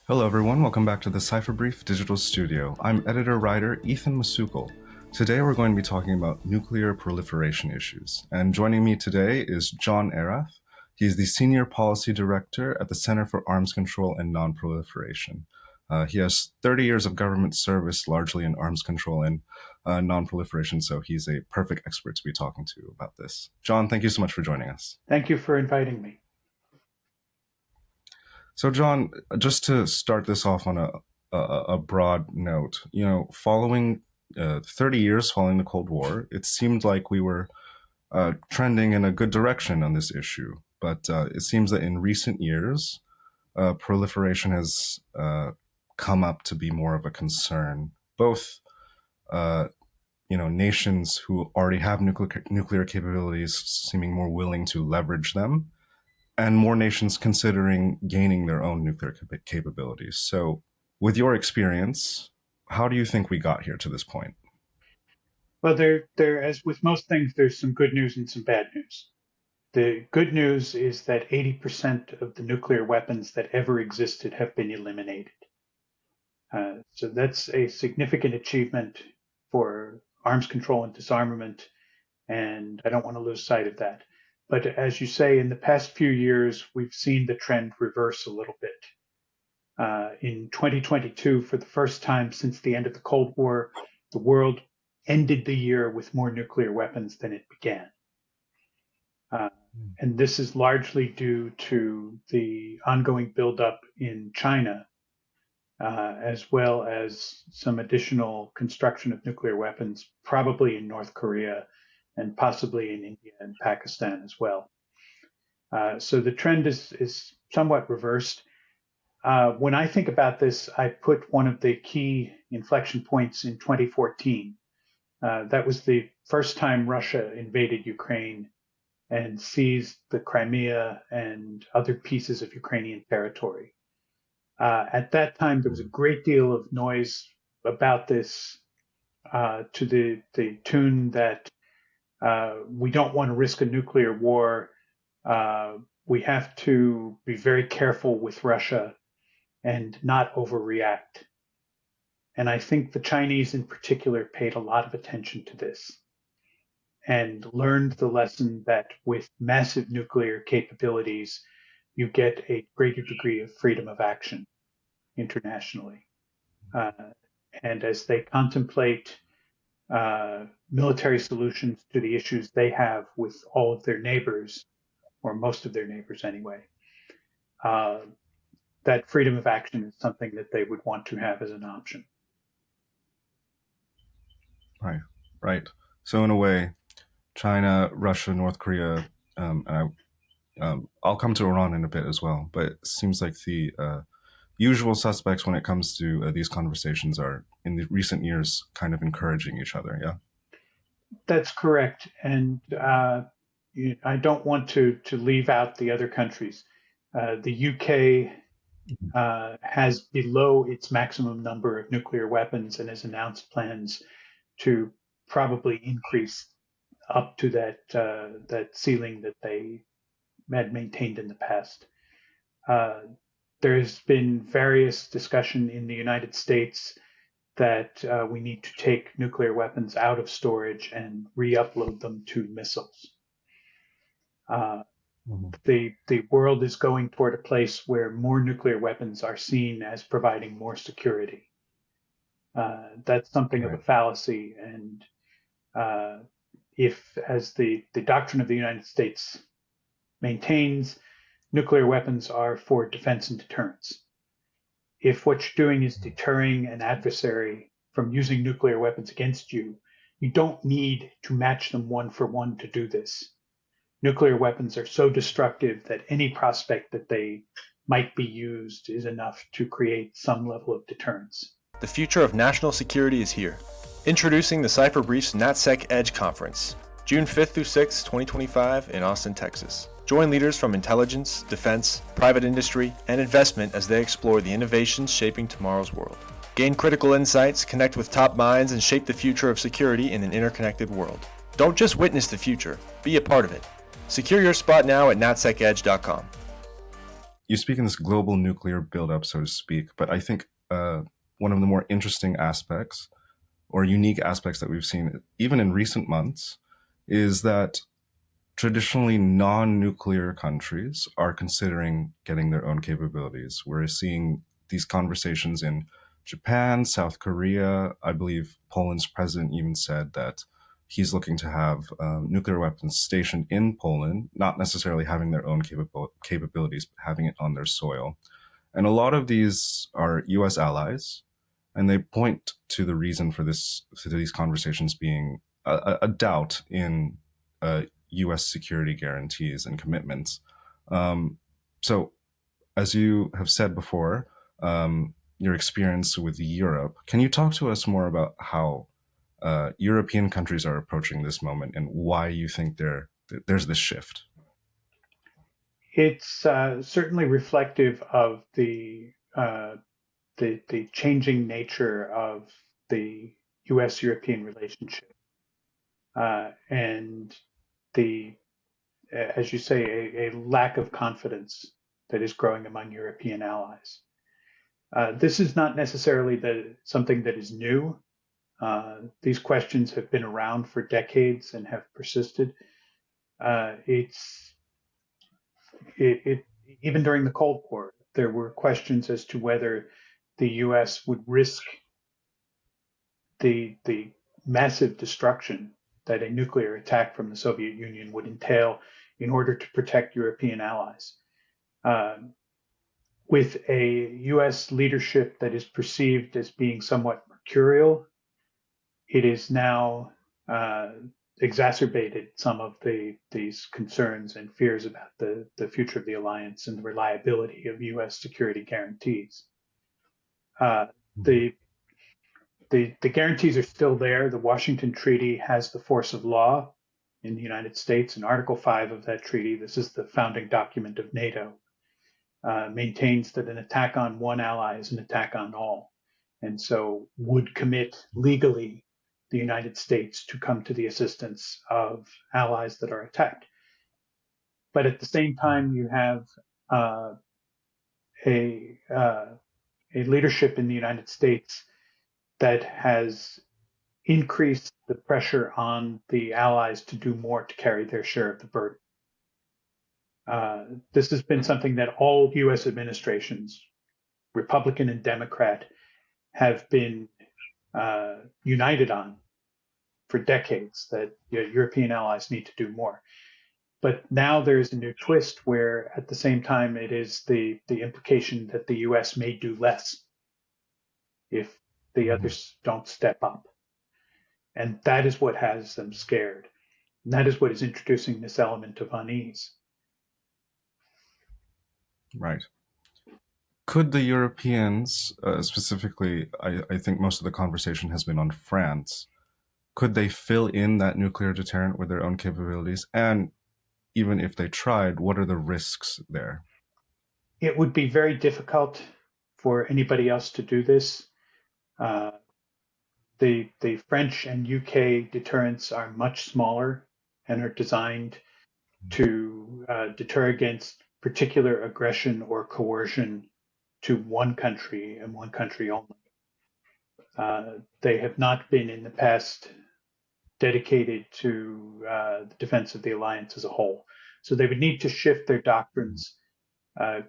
Hello everyone, welcome back to the Cipher Brief Digital Studio. I'm editor-writer Ethan Masukal. Today we're going to be talking about nuclear proliferation issues. And joining me today is John Arath. He's the Senior Policy Director at the Center for Arms Control and Non-Proliferation. He has 30 years of government service, largely in arms control and non-proliferation, so he's a perfect expert to be talking to about this. John, thank you so much for joining us. Thank you for inviting me. So, John, just to start this off on a broad note, following 30 years following the Cold War, it seemed like we were trending in a good direction on this issue. But it seems that in recent years, proliferation has come up to be more of a concern. Both, nations who already have nuclear capabilities seeming more willing to leverage them, and more nations considering gaining their own nuclear capabilities. So, with your experience, how do you think we got here to this point? Well, as with most things, there's some good news and some bad news. The good news is that 80% of the nuclear weapons that ever existed have been eliminated. So that's a significant achievement for arms control and disarmament, and I don't want to lose sight of that. But as you say, in the past few years, we've seen the trend reverse a little bit. In 2022, for the first time since the end of the Cold War, the world ended the year with more nuclear weapons than it began. And this is largely due to the ongoing buildup in China, as well as some additional construction of nuclear weapons, probably in North Korea and possibly in India and Pakistan as well. So the trend is somewhat reversed. When I think about this, I put one of the key inflection points in 2014. That was the first time Russia invaded Ukraine and seized the Crimea and other pieces of Ukrainian territory. At that time, there was a great deal of noise about this, to the tune that we don't want to risk a nuclear war. We have to be very careful with Russia and not overreact. And I think the Chinese in particular paid a lot of attention to this and learned the lesson that with massive nuclear capabilities, you get a greater degree of freedom of action internationally. And as they contemplate military solutions to the issues they have with all of their neighbors, or most of their neighbors anyway, that freedom of action is something that they would want to have as an option. Right. So in a way, China, Russia, North Korea, I'll come to Iran in a bit as well, but it seems like the usual suspects when it comes to these conversations are, in the recent years, kind of encouraging each other, yeah? That's correct. And I don't want to leave out the other countries. The UK has below its maximum number of nuclear weapons and has announced plans to probably increase up to that ceiling that they had maintained in the past. There's been various discussion in the United States that we need to take nuclear weapons out of storage and re-upload them to missiles. The world is going toward a place where more nuclear weapons are seen as providing more security. That's something of a fallacy, and if, as the doctrine of the United States maintains, nuclear weapons are for defense and deterrence. If what you're doing is deterring an adversary from using nuclear weapons against you, you don't need to match them one for one to do this. Nuclear weapons are so destructive that any prospect that they might be used is enough to create some level of deterrence. The future of national security is here. Introducing the Cipher Brief's NatSec Edge Conference, June 5th through 6th, 2025 in Austin, Texas. Join leaders from intelligence, defense, private industry, and investment as they explore the innovations shaping tomorrow's world. Gain critical insights, connect with top minds, and shape the future of security in an interconnected world. Don't just witness the future, be a part of it. Secure your spot now at natsekedge.com. you speak in this global nuclear buildup, so to speak, but I think one of the more interesting aspects or unique aspects that we've seen, even in recent months, is that traditionally non-nuclear countries are considering getting their own capabilities. We're seeing these conversations in Japan, South Korea. I believe Poland's president even said that he's looking to have nuclear weapons stationed in Poland, not necessarily having their own capabilities, but having it on their soil. And a lot of these are US allies, and they point to the reason for these conversations being a doubt in US security guarantees and commitments. So, as you have said before, your experience with Europe, can you talk to us more about how European countries are approaching this moment and why you think there's this shift? It's certainly reflective of the changing nature of the U.S.-European relationship, and the, as you say, a lack of confidence that is growing among European allies. This is not necessarily something that is new. These questions have been around for decades and have persisted. It's it, it Even during the Cold War, there were questions as to whether the U.S. would risk the massive destruction that a nuclear attack from the Soviet Union would entail in order to protect European allies. Uh, with a U.S. leadership that is perceived as being somewhat mercurial, it is now exacerbated some of these concerns and fears about the future of the alliance and the reliability of U.S. security guarantees. Uh, the the guarantees are still there. The Washington Treaty has the force of law in the United States, and Article 5 of that treaty, this is the founding document of NATO, maintains that an attack on one ally is an attack on all, and so would commit legally the United States to come to the assistance of allies that are attacked. But at the same time, you have uh, a, uh, a leadership in the United States that has increased the pressure on the allies to do more to carry their share of the burden. This has been something that all U.S. administrations, Republican and Democrat, have been united on for decades, that European allies need to do more. But now there's a new twist where at the same time it is the implication that the US may do less if the others don't step up. And that is what has them scared. And that is what is introducing this element of unease. Right. Could the Europeans, specifically, I think most of the conversation has been on France, could they fill in that nuclear deterrent with their own capabilities? And even if they tried, what are the risks there? It would be very difficult for anybody else to do this. Uh, the French and UK deterrents are much smaller and are designed to deter against particular aggression or coercion to one country and one country only. They have not been in the past dedicated to the defense of the alliance as a whole. So they would need to shift their doctrines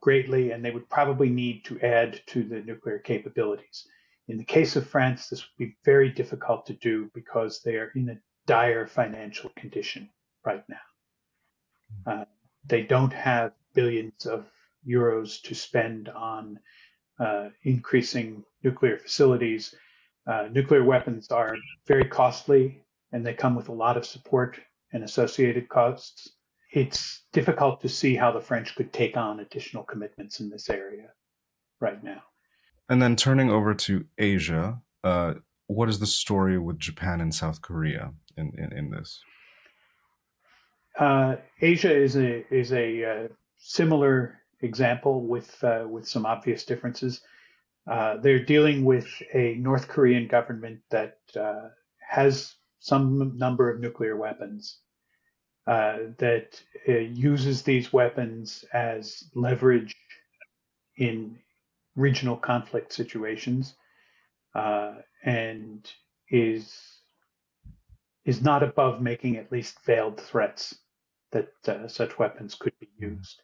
greatly, and they would probably need to add to the nuclear capabilities. In the case of France, this would be very difficult to do because they are in a dire financial condition right now. They don't have billions of euros to spend on increasing nuclear facilities. Nuclear weapons are very costly, and they come with a lot of support and associated costs. It's difficult to see how the French could take on additional commitments in this area right now. And then turning over to Asia, what is the story with Japan and South Korea in this? Asia is a similar example with some obvious differences. They're dealing with a North Korean government that has some number of nuclear weapons, that uses these weapons as leverage in regional conflict situations, and is not above making at least veiled threats that such weapons could be used.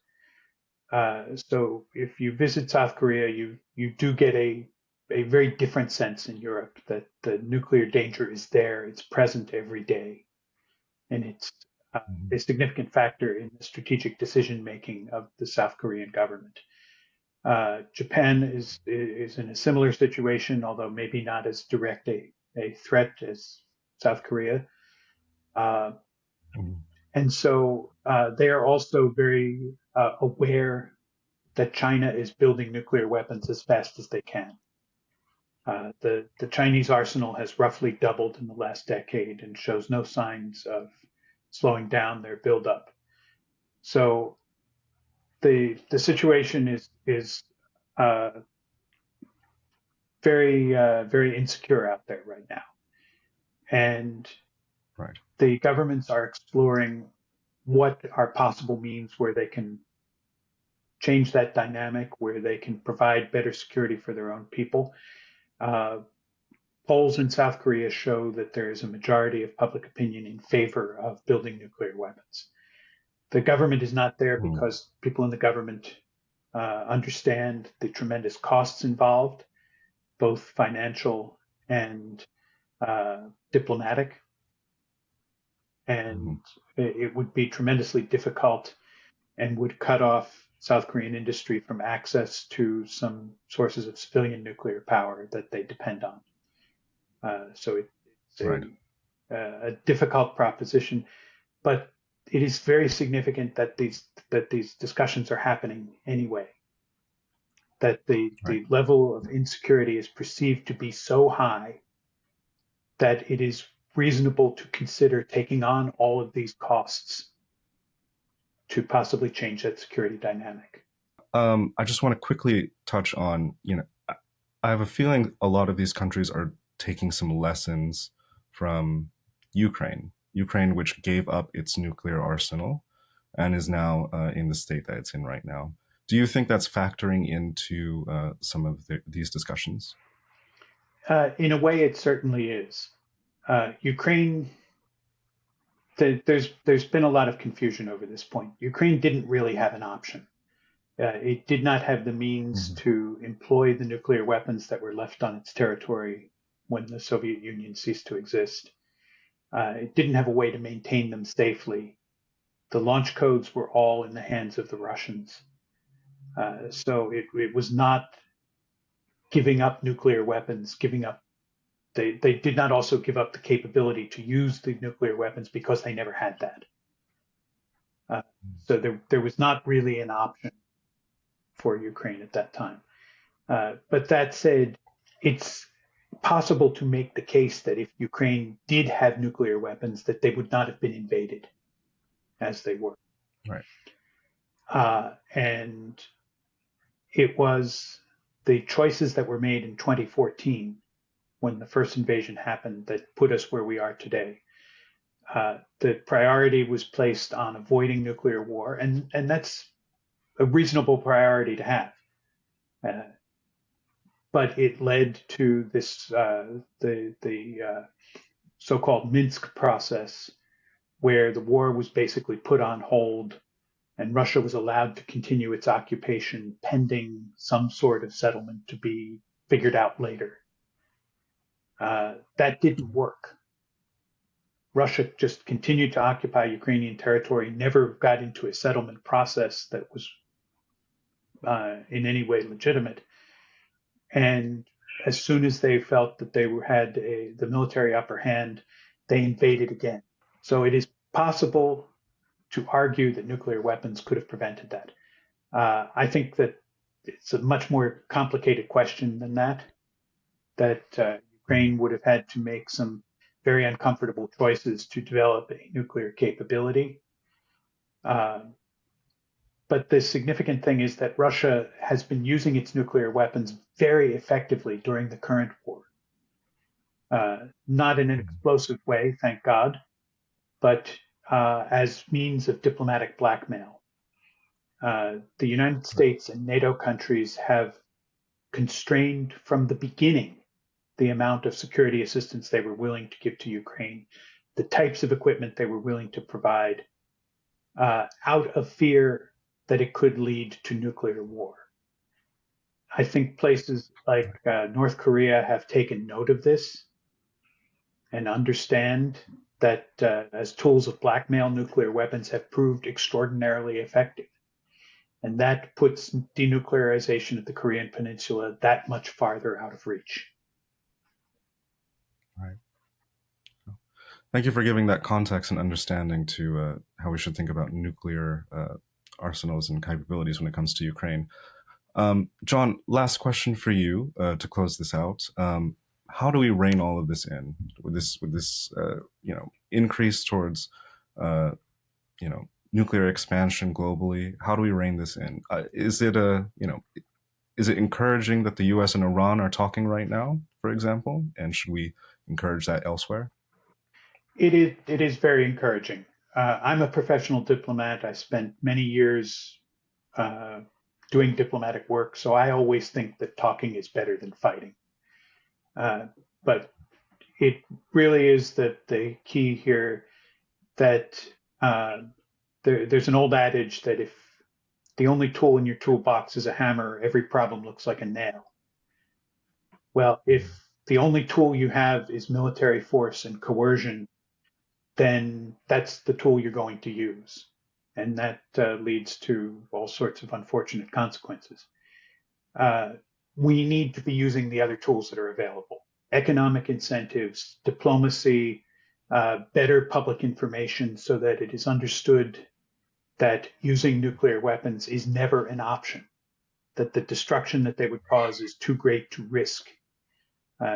So if you visit South Korea, you do get a very different sense in Europe that the nuclear danger is there, it's present every day, and it's a significant factor in the strategic decision making of the South Korean government. Japan is in a similar situation, although maybe not as direct a threat as South Korea. And so they are also very aware that China is building nuclear weapons as fast as they can. The Chinese arsenal has roughly doubled in the last decade and shows no signs of slowing down their buildup. So the situation is very insecure out there right now, and Right. the governments are exploring what are possible means where they can change that dynamic, where they can provide better security for their own people. Polls in South Korea show that there is a majority of public opinion in favor of building nuclear weapons. The government is not there because people in the government understand the tremendous costs involved, both financial and diplomatic. And it would be tremendously difficult and would cut off South Korean industry from access to some sources of civilian nuclear power that they depend on. So it's Right. a difficult proposition, but it is very significant that these discussions are happening anyway. That the level of insecurity is perceived to be so high that it is reasonable to consider taking on all of these costs to possibly change that security dynamic. I just want to quickly touch on, I have a feeling a lot of these countries are taking some lessons from Ukraine, which gave up its nuclear arsenal and is now in the state that it's in right now. Do you think that's factoring into some of these discussions? In a way, it certainly is. Ukraine, there's been a lot of confusion over this point. Ukraine didn't really have an option. It did not have the means to employ the nuclear weapons that were left on its territory when the Soviet Union ceased to exist. It didn't have a way to maintain them safely. The launch codes were all in the hands of the Russians. So it was not giving up nuclear weapons, they did not also give up the capability to use the nuclear weapons because they never had that. So there was not really an option for Ukraine at that time. But that said, it's possible to make the case that if Ukraine did have nuclear weapons, that they would not have been invaded as they were. Right. And it was the choices that were made in 2014 when the first invasion happened that put us where we are today. The priority was placed on avoiding nuclear war, and that's a reasonable priority to have. But it led to this the so-called Minsk process, where the war was basically put on hold, and Russia was allowed to continue its occupation pending some sort of settlement to be figured out later. That didn't work. Russia just continued to occupy Ukrainian territory, never got into a settlement process that was in any way legitimate. And as soon as they felt that they had the military upper hand, they invaded again. So it is possible to argue that nuclear weapons could have prevented that. I think that it's a much more complicated question than that Ukraine would have had to make some very uncomfortable choices to develop a nuclear capability. But the significant thing is that Russia has been using its nuclear weapons very effectively during the current war. Not in an explosive way, thank God, but as means of diplomatic blackmail. The United States and NATO countries have constrained from the beginning the amount of security assistance they were willing to give to Ukraine, the types of equipment they were willing to provide, out of fear that it could lead to nuclear war. I think places like North Korea have taken note of this and understand that as tools of blackmail, nuclear weapons have proved extraordinarily effective. And that puts denuclearization of the Korean Peninsula that much farther out of reach. Right. Thank you for giving that context and understanding to how we should think about nuclear arsenals and capabilities when it comes to Ukraine. John, last question for you to close this out. How do we rein all of this in with this increase towards nuclear expansion globally? How do we rein this in? Is it encouraging that the U.S. and Iran are talking right now, for example? And should we encourage that elsewhere? It is very encouraging. I'm a professional diplomat. I spent many years doing diplomatic work, so I always think that talking is better than fighting. But it really is the key here that there's an old adage that if the only tool in your toolbox is a hammer, every problem looks like a nail. Well, if the only tool you have is military force and coercion, then that's the tool you're going to use. And that leads to all sorts of unfortunate consequences. We need to be using the other tools that are available. Economic incentives, diplomacy, better public information so that it is understood that using nuclear weapons is never an option, that the destruction that they would cause is too great to risk.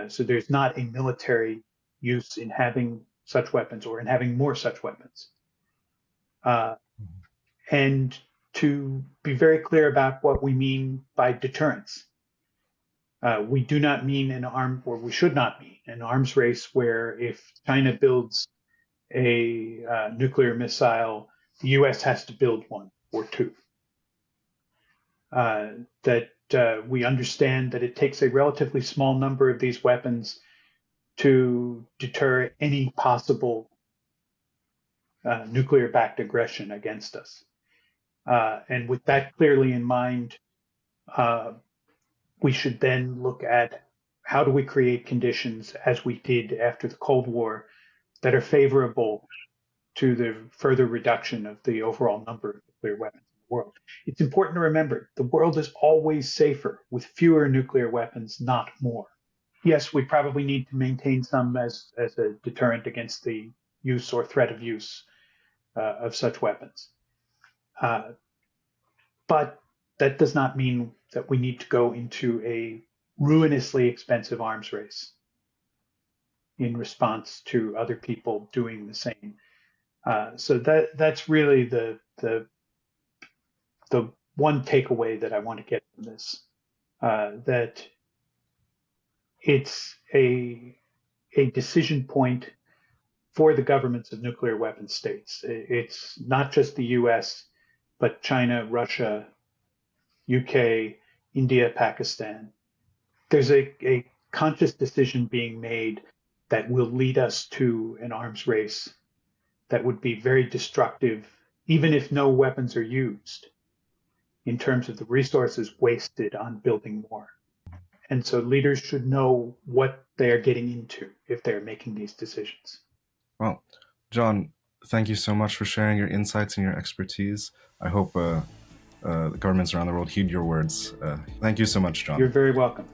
So there's not a military use in having such weapons or in having more such weapons. And to be very clear about what we mean by deterrence. We do not mean we should not mean an arms race where if China builds a nuclear missile, the US has to build one or two. That we understand that it takes a relatively small number of these weapons to deter any possible nuclear-backed aggression against us. And with that clearly in mind, we should then look at how do we create conditions, as we did after the Cold War, that are favorable to the further reduction of the overall number of nuclear weapons in the world. It's important to remember the world is always safer with fewer nuclear weapons, not more. Yes, we probably need to maintain some as a deterrent against the use or threat of use of such weapons. But that does not mean that we need to go into a ruinously expensive arms race in response to other people doing the same. So that's really the one takeaway that I want to get from this, that it's a decision point for the governments of nuclear weapon states. It's not just the US, but China, Russia, UK, India, Pakistan. There's a conscious decision being made that will lead us to an arms race that would be very destructive, even if no weapons are used, in terms of the resources wasted on building more. And so leaders should know what they are getting into if they're making these decisions. Well, John, thank you so much for sharing your insights and your expertise. I hope the governments around the world heed your words. Thank you so much, John. You're very welcome.